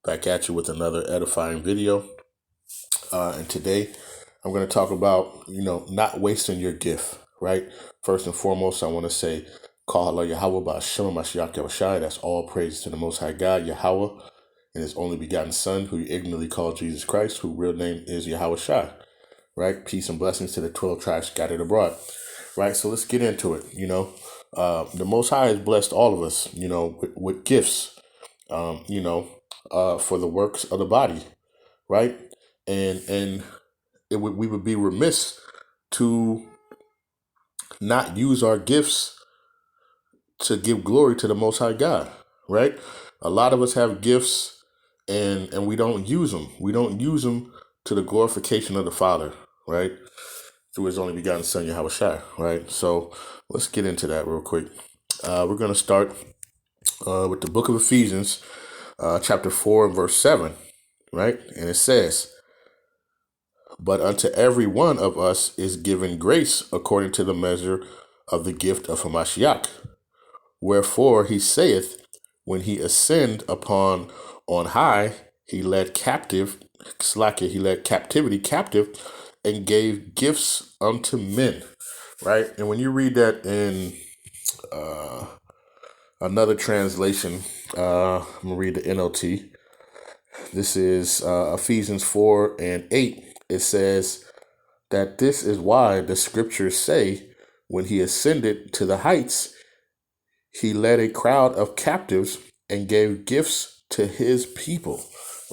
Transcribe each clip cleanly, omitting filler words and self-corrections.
back at you with another edifying video. And today I'm going to talk about, not wasting your gift, right? First and foremost, I want to say, Call Yahweh Ba'Shem Mashiach Yahushai. That's all praise to the Most High God, Yahweh, and His only begotten Son, who you ignorantly call Jesus Christ, whose real name is Yahweh Shai, right? Peace and blessings to the 12 tribes scattered abroad, right? So let's get into it. The Most High has blessed all of us, with gifts, for the works of the body, right? And we would be remiss to not use our gifts to give glory to the Most High God, right? A lot of us have gifts and we don't use them. We don't use them to the glorification of the Father, right? Through His only begotten Son, Yahweh Shai, right? So let's get into that real quick. We're going to start with the book of Ephesians, chapter 4 and verse 7, right? And it says, "But unto every one of us is given grace according to the measure of the gift of Hamashiach. Wherefore he saith, when he ascended upon on high, he led captivity captive, and gave gifts unto men." Right? And when you read that in another translation, I'm going to read the NLT. This is Ephesians 4 and 8. It says that this is why the scriptures say, when he ascended to the heights, he led a crowd of captives and gave gifts to his people,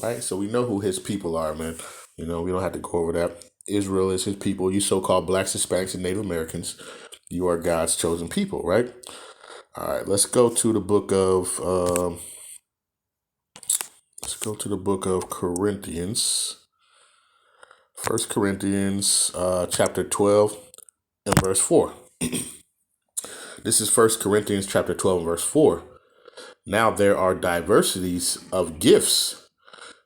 right? So we know who his people are, man. We don't have to go over that. Israel is his people. You so-called blacks, Hispanics, and Native Americans, you are God's chosen people, right? All right, let's go to the book of Corinthians. 1 Corinthians chapter 12 and verse 4. This is 1 Corinthians chapter 12 and verse 4. "Now there are diversities of gifts,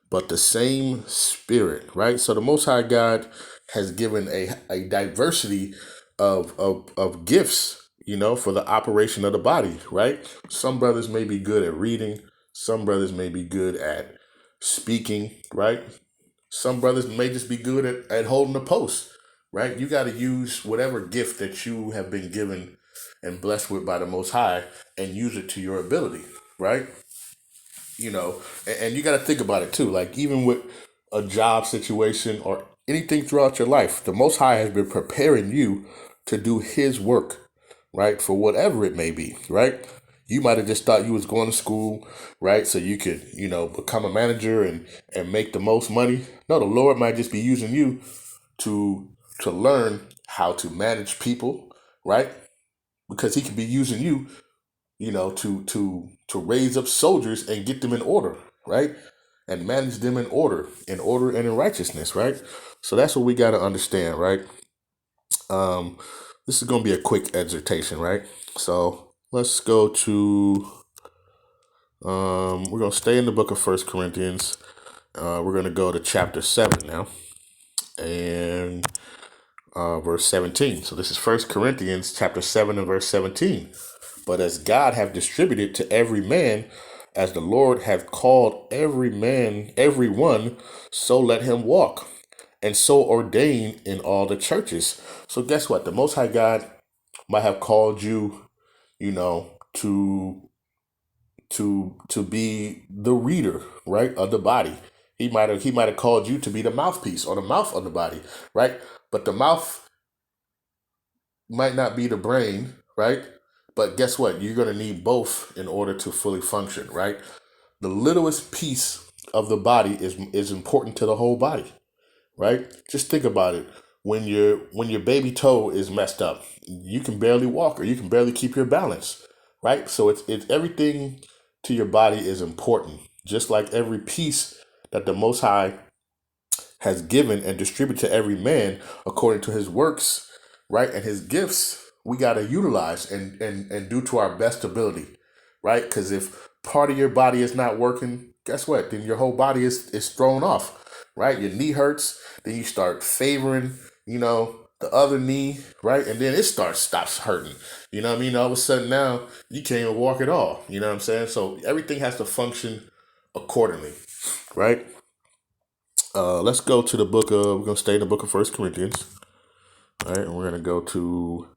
but the same Spirit," right? So the Most High God has given a diversity of gifts, for the operation of the body, right? Some brothers may be good at reading. Some brothers may be good at speaking, right? Some brothers may just be good at holding the post, right? You got to use whatever gift that you have been given and blessed with by the Most High and use it to your ability, right? And you got to think about it too. Like even with a job situation or anything throughout your life, the Most High has been preparing you to do His work, right? For whatever it may be, right? You might have just thought you was going to school, right? So you could, become a manager and make the most money. No, the Lord might just be using you to learn how to manage people, right? Because He could be using you, to raise up soldiers and get them in order, right? And manage them in order and in righteousness, right? So that's what we got to understand, right? This is going to be a quick exhortation, right? So let's go to, we're going to stay in the book of 1 Corinthians. We're going to go to chapter 7 now and verse 17. So this is 1 Corinthians chapter 7 and verse 17. "But as God hath distributed to every man, as the Lord hath called every one, so let him walk, and so ordain in all the churches." So guess what? The Most High God might have called you, to be the reader, right, of the body. He might have called you to be the mouthpiece or the mouth of the body, right? But the mouth might not be the brain, right? But guess what? You're going to need both in order to fully function, right? The littlest piece of the body is important to the whole body, right? Just think about it. When your baby toe is messed up, you can barely walk or you can barely keep your balance, right? So it's everything to your body is important. Just like every piece that the Most High has given and distributed to every man according to his works, right? And his gifts, we got to utilize and do to our best ability, right? Because if part of your body is not working, guess what? Then your whole body is thrown off, right? Your knee hurts, then you start favoring, the other knee, right? And then it stops hurting. You know what I mean? All of a sudden now you can't even walk at all. You know what I'm saying? So everything has to function accordingly. right? Let's go to the book of, we're going to stay in the book of First Corinthians, right? And we're going to go to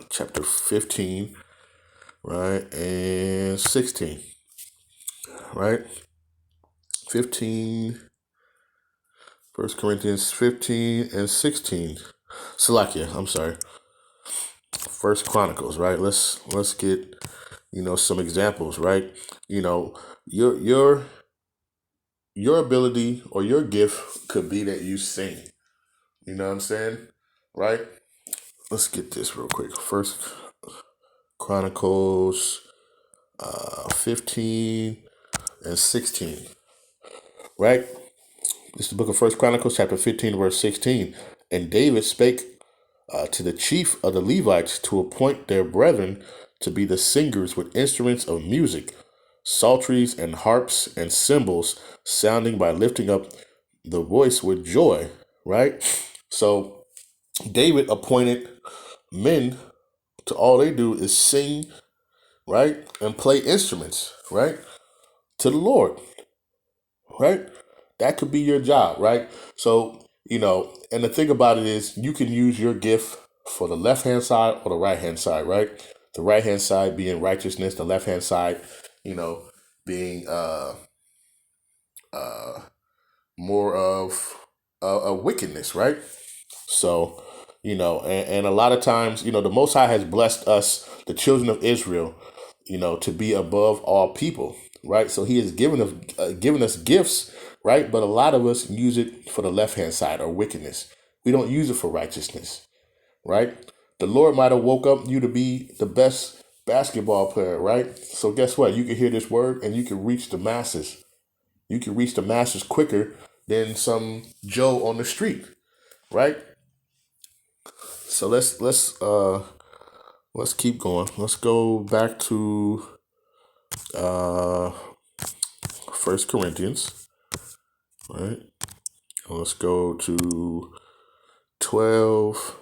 chapter 15, right? And 16, right? 15, First Corinthians 15 and 16. Salakia, I'm sorry. First Chronicles, right? Let's get, some examples, right? You know, your your your ability or your gift could be that you sing. You know what I'm saying? Right? Let's get this real quick. First Chronicles 15 and 16. Right? This is the book of First Chronicles, chapter 15, verse 16. And David spake to the chief of the Levites to appoint their brethren to be the singers with instruments of music, psalteries and harps and cymbals, sounding by lifting up the voice with joy. Right? So David appointed men to all they do is sing, right? And play instruments, right? To the Lord, right? That could be your job, right? So, and the thing about it is you can use your gift for the left hand side or the right hand side, right? The right hand side being righteousness, the left hand side, being uh more of a wickedness, right? So, and a lot of times, the Most High has blessed us, the children of Israel, to be above all people, right? So He has given us gifts, right? But a lot of us use it for the left hand side or wickedness. We don't use it for righteousness, right? The Lord might have woke up you to be the best basketball player, right? So guess what? You can hear this word and you can reach the masses. You can reach the masses quicker than some Joe on the street, right? So let's keep going. Let's go back to uh First Corinthians, right? Let's go to 12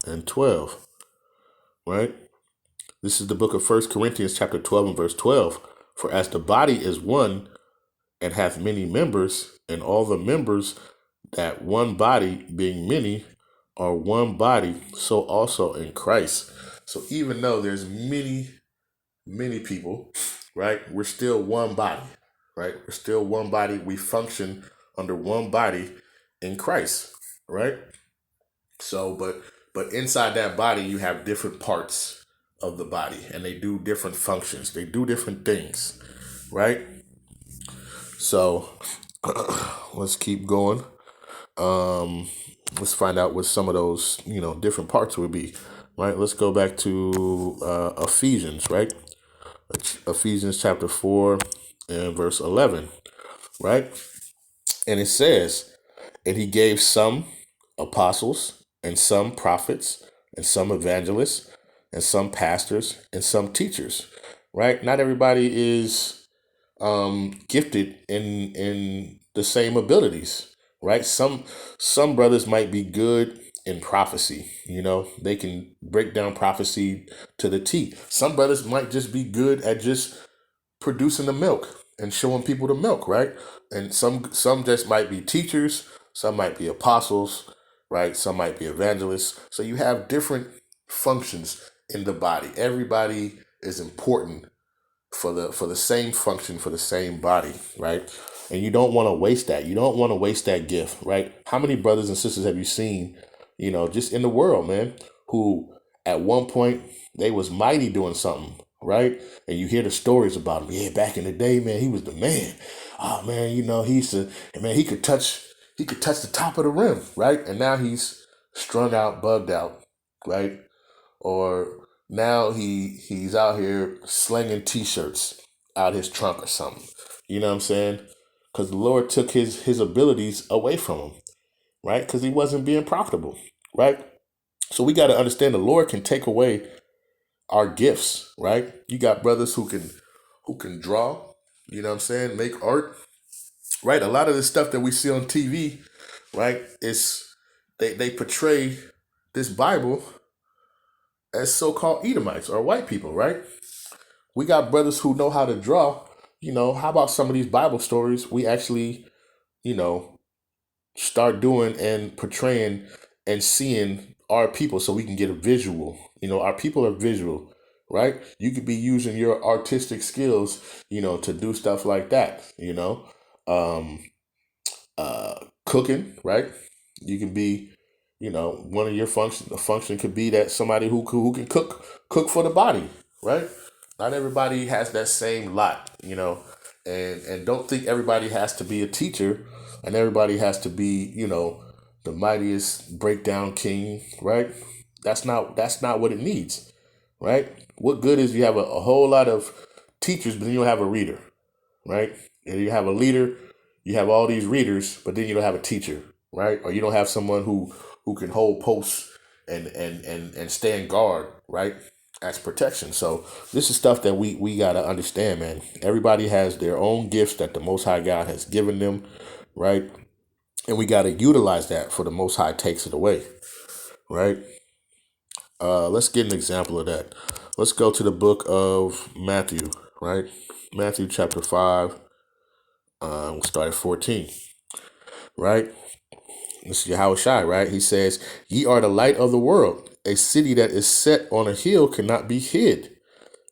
and 12, right? This is the book of First Corinthians chapter 12 and verse 12. For as the body is one and hath many members, and all the members that one body being many are one body, so also in Christ. So even though there's many people, right? We're still one body, right? We're still one body. We function under one body in Christ, right? So, but inside that body, you have different parts of the body, and they do different functions. They do different things, right? So, let's keep going. Let's find out what some of those, different parts would be, right? Let's go back to Ephesians, right? Ephesians chapter 4 and verse 11, right? And it says, and He gave some apostles and some prophets and some evangelists and some pastors and some teachers, right? Not everybody is gifted in the same abilities, right? Some brothers might be good in prophecy, they can break down prophecy to the T. Some brothers might just be good at just producing the milk and showing people the milk, right? And some just might be teachers, some might be apostles, right? Some might be evangelists. So you have different functions in the body. Everybody is important for the same function, for the same body, right? And you don't want to waste that. You don't want to waste that gift, right? How many brothers and sisters have you seen, just in the world, man, who at one point they was mighty doing something, right? And you hear the stories about him. Yeah, back in the day, man, he was the man. Oh man, he used to, man, he could touch the top of the rim, right? And now he's strung out, bugged out, right? Or now he's out here slinging t-shirts out his trunk or something. You know what I'm saying? Because the Lord took his abilities away from him, right? Because he wasn't being profitable, right? So we got to understand the Lord can take away our gifts, right? You got brothers who can draw, you know what I'm saying, make art, right? A lot of the stuff that we see on TV, right, is they portray this Bible as so-called Edomites or white people, right? We got brothers who know how to draw, how about some of these Bible stories we actually, you know, start doing and portraying and seeing our people so we can get a visual. Our people are visual, right? You could be using your artistic skills, to do stuff like that, um, cooking, right? You can be, one of your function. A function could be that somebody who can cook for the body, right? Not everybody has that same lot, and don't think everybody has to be a teacher, and everybody has to be, the mightiest breakdown king, right? That's not what it needs, right? What good is you have a whole lot of teachers, but then you don't have a reader, right? And you have a leader, you have all these readers, but then you don't have a teacher, right? Or you don't have someone who can hold posts and stand guard, right? As protection. So this is stuff that we gotta understand, man. Everybody has their own gifts that the Most High God has given them, right? And we gotta utilize that for the Most High takes it away, right? Let's get an example of that. Let's go to the book of Matthew, right? Matthew chapter 5. We'll start at 14, right? This is Yahushua, right? He says, "Ye are the light of the world. A city that is set on a hill cannot be hid.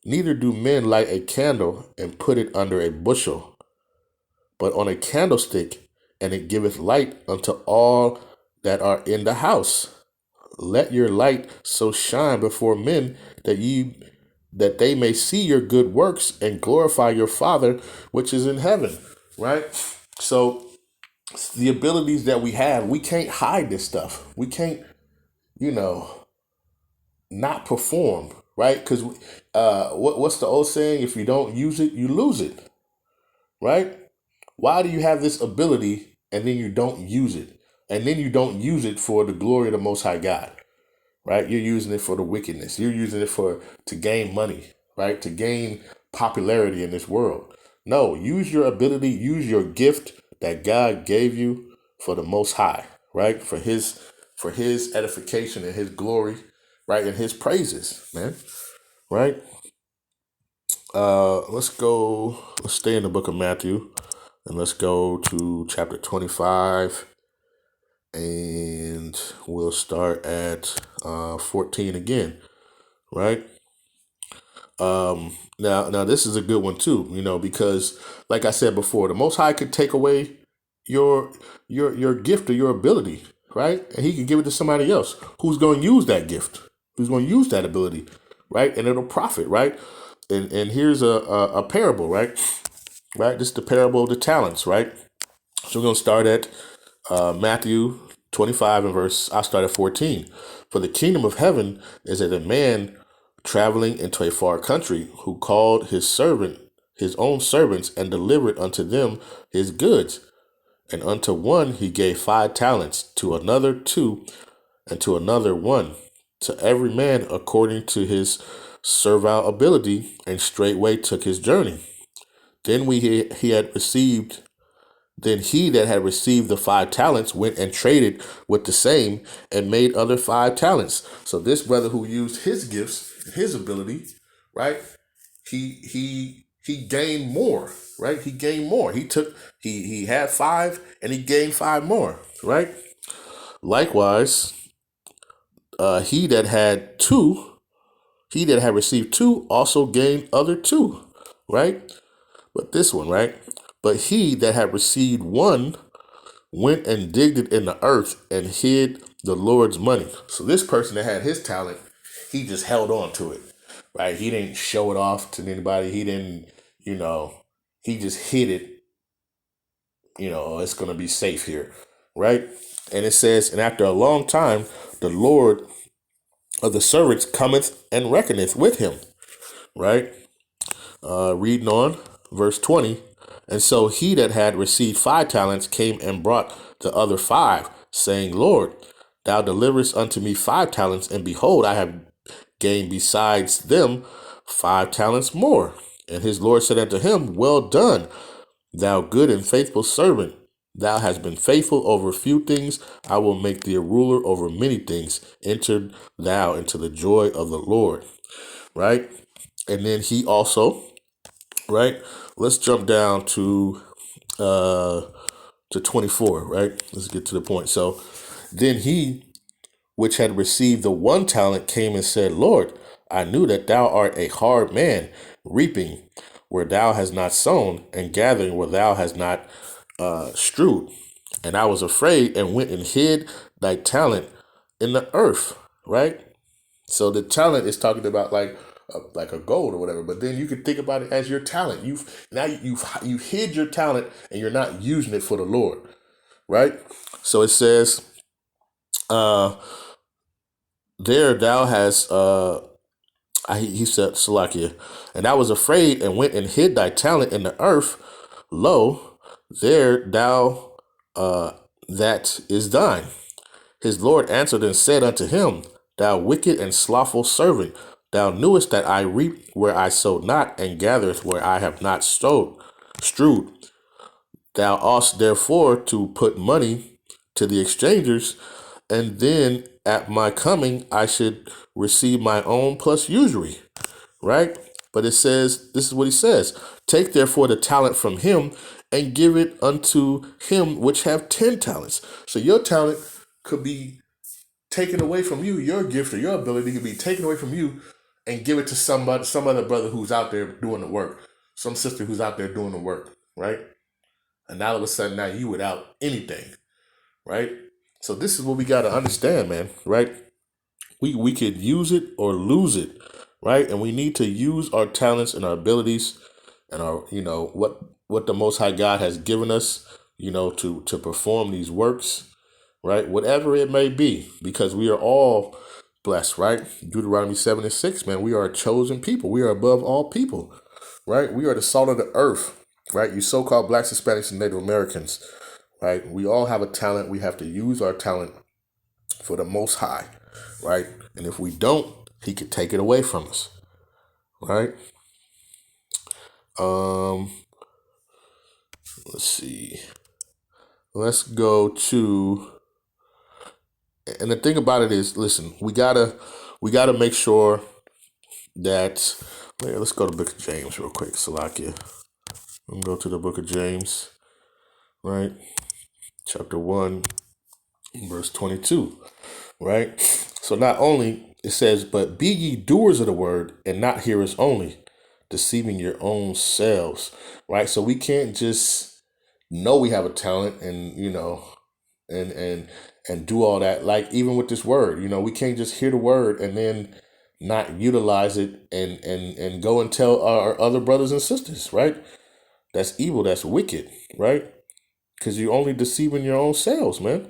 Neither do men light a candle and put it under a bushel, but on a candlestick, and it giveth light unto all that are in the house. Let your light so shine before men that they may see your good works and glorify your Father which is in heaven." Right? So the abilities that we have, we can't hide this stuff. We can't, you know, not perform, right? Because what's the old saying? If you don't use it, you lose it, right? Why do you have this ability and then you don't use it? And then you don't use it for the glory of the Most High God, right? You're using it for the wickedness. You're using it to gain money, right? To gain popularity in this world. No, use your ability, use your gift that God gave you for the Most High, right? For his edification and his glory, right? And his praises, man, right? Let's stay in the book of Matthew and let's go to chapter 25 and we'll start at 14 again, right? Now this is a good one too, because like I said before, the Most High could take away your your gift or your ability, right? And he can give it to somebody else who's going to use that gift, who's going to use that ability, right? And it'll profit, right? And here's a parable, right? Right? This is the parable of the talents, right? So we're going to start at Matthew 25 and I'll start at 14. "For the kingdom of heaven is as a man traveling into a far country, who called his own servants, and delivered unto them his goods. And unto one he gave 5 talents, to another 2, and to another 1, to every man according to his servile ability, and straightway took his journey. Then he that had received the 5 talents went and traded with the same, and made other 5 talents." So this brother who used his gifts, his ability, right? He gained more, right? He gained more. He had 5 and he gained 5 more, right? Likewise, he that had received 2 also gained other 2, right? But this one, right? "But he that had received 1 went and digged it in the earth and hid the Lord's money." So this person that had his talent, he just held on to it, right? He didn't show it off to anybody. He didn't, he just hid it. It's going to be safe here, right? And it says, "And after a long time, the Lord of the servants cometh and reckoneth with him," right? Reading on, verse 20. "And so he that had received 5 talents came and brought the other 5, saying, Lord, thou deliverest unto me 5 talents, and behold, I have gained besides them 5 talents more. And his Lord said unto him, Well done, thou good and faithful servant. Thou hast been faithful over a few things. I will make thee a ruler over many things. Enter thou into the joy of the Lord." Right? And then he also, right, let's jump down to 24, right? Let's get to the point. So then he which had received the one talent came and said, Lord, I knew that thou art a hard man, reaping where thou hast not sown, and gathering where thou hast not strewed. And I was afraid and went and hid thy talent in the earth, right? So the talent is talking about like a gold or whatever, but then you can think about it as your talent. You hid your talent and you're not using it for the Lord, right? So it says, uh, there thou hast he said, Salakia, and I was afraid and went and hid thy talent in the earth. Lo, there thou that is thine. His Lord answered and said unto him, Thou wicked and slothful servant, thou knewest that I reap where I sowed not, and gathereth where I have not strewed. Thou oughtest therefore to put money to the exchangers, and then at my coming I should receive my own plus usury, right? But it says, this is what he says, take therefore the talent from him and give it unto him which have 10 talents. So your talent could be taken away from you, your gift or your ability could be taken away from you and give it to somebody, some other brother who's out there doing the work, some sister who's out there doing the work, right? And all of a sudden now you without anything, right? So this is what we got to understand, man, right? We could use it or lose it, right? And we need to use our talents and our abilities and our, what the Most High God has given us, to perform these works, right? Whatever it may be, because we are all blessed, right? Deuteronomy 7:6, man, we are a chosen people. We are above all people, right? We are the salt of the earth, right? You so-called blacks, Hispanics, and Native Americans, right? We all have a talent. We have to use our talent for the Most High, right? And if we don't, he could take it away from us, right? Let's see. Let's go to, and the thing about it is, listen, we gotta make sure that, let's go to the book of James real quick, Salakia. I'm gonna go to the book of James, right? Chapter 1, verse 22, right? So not only it says, but be ye doers of the word and not hearers only, deceiving your own selves, right? So we can't just know we have a talent and, and do all that. Like even with this word, we can't just hear the word and then not utilize it and go and tell our other brothers and sisters, right? That's evil. That's wicked, right? Because you're only deceiving your own selves, man.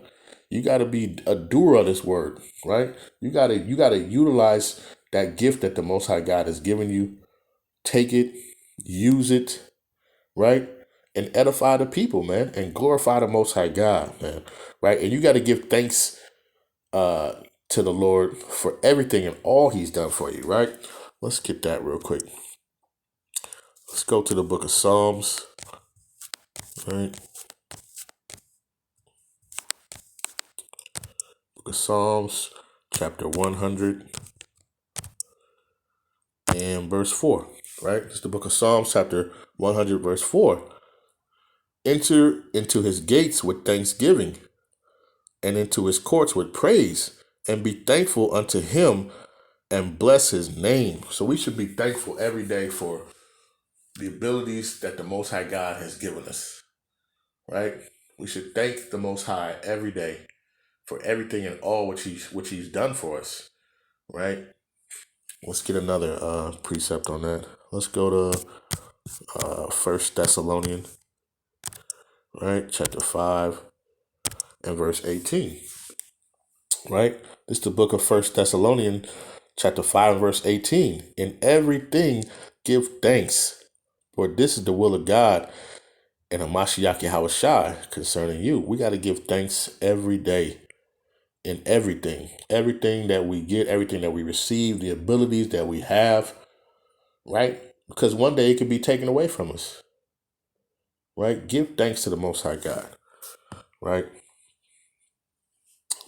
You got to be a doer of this word, right? You got to utilize that gift that the Most High God has given you. Take it, use it, right? And edify the people, man, and glorify the Most High God, man, right? And you got to give thanks to the Lord for everything and all he's done for you, right? Let's get that real quick. Let's go to the book of Psalms, right? Book of Psalms, chapter 100 and verse 4, right? It's the book of Psalms, chapter 100, verse 4. Enter into his gates with thanksgiving and into his courts with praise, and be thankful unto him and bless his name. So we should be thankful every day for the abilities that the Most High God has given us, right? We should thank the Most High every day for everything and all which he's done for us, right? Let's get another precept on that. Let's go to 1 Thessalonians, right? Chapter 5 and verse 18, right? This is the book of 1 Thessalonians, chapter 5 and verse 18. In everything give thanks, for this is the will of God and a Mashiach Yahushua concerning you. We got to give thanks every day in everything. Everything that we get, everything that we receive, the abilities that we have, right? Because one day it could be taken away from us, right? Give thanks to the Most High God, right?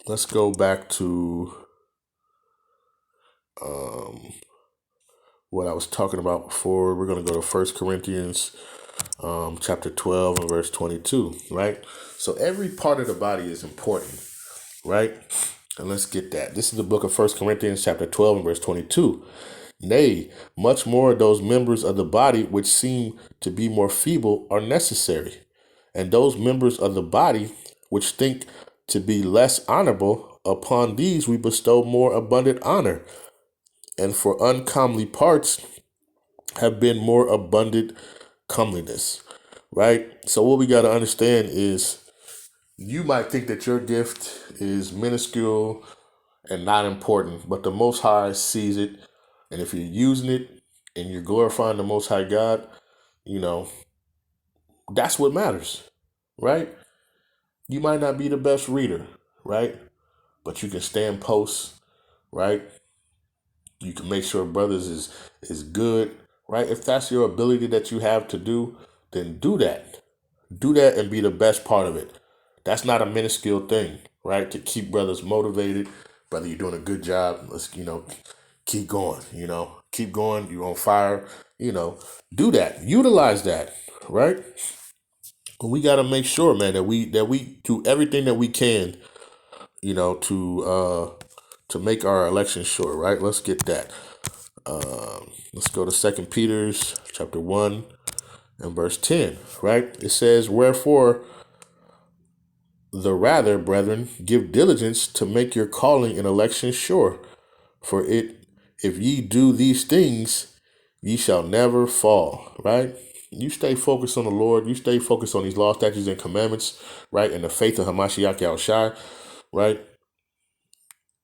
Let's go back to what I was talking about before. We're going to go to 1 Corinthians chapter 12 and verse 22, right? So every part of the body is important, right? And let's get that. This is the book of 1 Corinthians chapter 12 and verse 22. Nay, much more those members of the body which seem to be more feeble are necessary. And those members of the body which think to be less honorable, upon these we bestow more abundant honor. And for uncomely parts have been more abundant comeliness. Right? So what we got to understand is you might think that your gift is minuscule and not important, but the Most High sees it. And if you're using it and you're glorifying the Most High God, you know, that's what matters, right? You might not be the best reader, right? But you can stand posts, right? You can make sure brothers is good, right? If that's your ability that you have to do, then do that. Do that and be the best part of it. That's not a minuscule thing, right? To keep brothers motivated, brother, you're doing a good job. Let's, keep going, keep going. You're on fire, do that. Utilize that, right? But we got to make sure, man, that we do everything that we can, to make our election sure, right? Let's get that. Let's go to 2 Peter's chapter 1 and verse 10, right? It says, wherefore, the rather, brethren, give diligence to make your calling and election sure. For if ye do these things, ye shall never fall, right? You stay focused on the Lord. You stay focused on these law, statutes, and commandments, right? And the faith of Hamashiach Yahushai, right?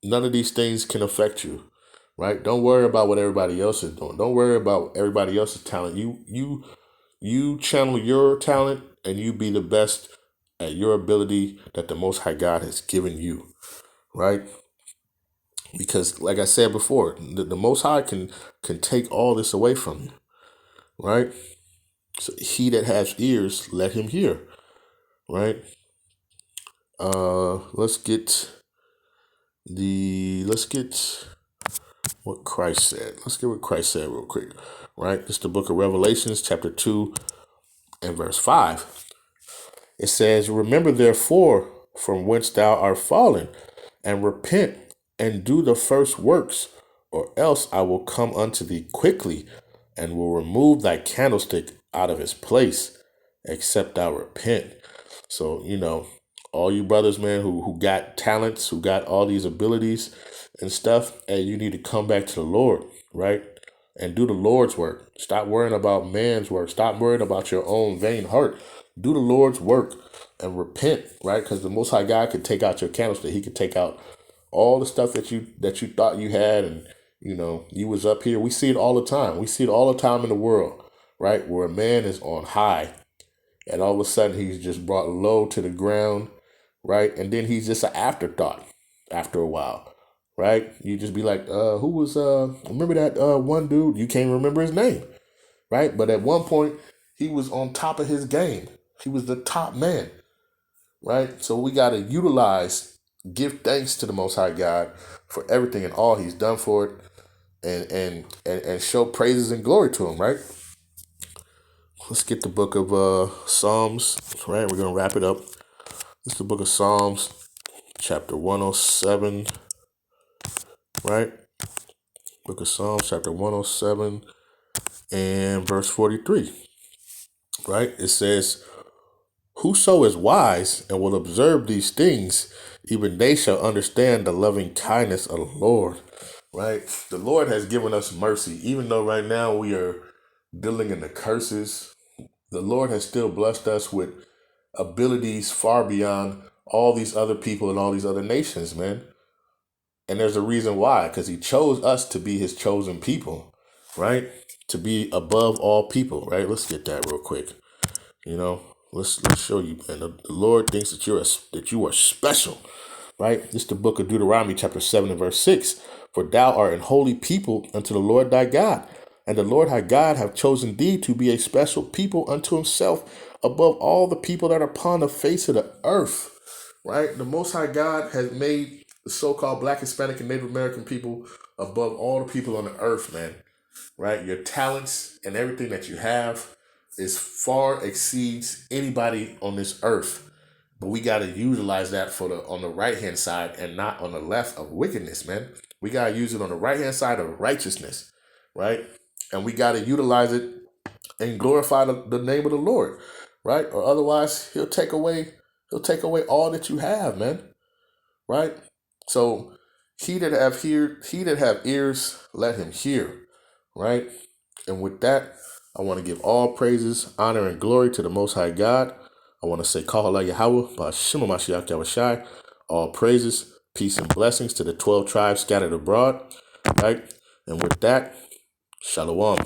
None of these things can affect you, right? Don't worry about what everybody else is doing. Don't worry about everybody else's talent. You channel your talent and you be the best at your ability that the Most High God has given you, right? Because, like I said before, the Most High can take all this away from you, right? So he that has ears, let him hear, right? Let's get what Christ said. Let's get what Christ said real quick, right? It's the book of Revelations, chapter 2 and verse 5. It says, remember therefore from whence thou art fallen, and repent and do the first works, or else I will come unto thee quickly and will remove thy candlestick out of his place, except thou repent. So, all you brothers, man, who got talents, who got all these abilities and stuff, and you need to come back to the Lord, right? And do the Lord's work. Stop worrying about man's work. Stop worrying about your own vain heart. Do the Lord's work and repent, right? Because the Most High God could take out your candlestick. He could take out all the stuff that you thought you had, and you was up here. We see it all the time. We see it all the time in the world, right? Where a man is on high, and all of a sudden he's just brought low to the ground, right? And then he's just an afterthought after a while, right? You just be like, who was remember that one dude? You can't remember his name, right? But at one point he was on top of his game. He was the top man, right? So we got to give thanks to the Most High God for everything and all he's done for it, and show praises and glory to him, right? Let's get the book of Psalms, right? We're going to wrap it up. It's the book of Psalms, chapter 107, right? Book of Psalms, chapter 107 and verse 43, right? It says, whoso is wise and will observe these things, even they shall understand the loving kindness of the Lord, right? The Lord has given us mercy. Even though right now we are dealing in the curses, the Lord has still blessed us with abilities far beyond all these other people and all these other nations, man. And there's a reason why, because he chose us to be his chosen people, right? To be above all people, right? Let's get that real quick. Let's show you, man. The Lord thinks that you are special, right? This is the book of Deuteronomy, chapter 7 and verse 6. For thou art an holy people unto the Lord thy God, and the Lord thy God hath chosen thee to be a special people unto himself above all the people that are upon the face of the earth, right? The Most High God has made the so-called Black, Hispanic, and Native American people above all the people on the earth, man, right? Your talents and everything that you have, is far exceeds anybody on this earth. But we got to utilize that for the on the right hand side and not on the left of wickedness, man. We got to use it on the right hand side of righteousness, right? And we got to utilize it and glorify the name of the Lord, right? Or otherwise, he'll take away all that you have, man, right? So he that have ears, let him hear, right? And with that, I want to give all praises, honor, and glory to the Most High God. I want to say, Kahala Yahweh, Ba'ashima Mashiach Yahushai. All praises, peace, and blessings to the 12 tribes scattered abroad, right? And with that, Shalom.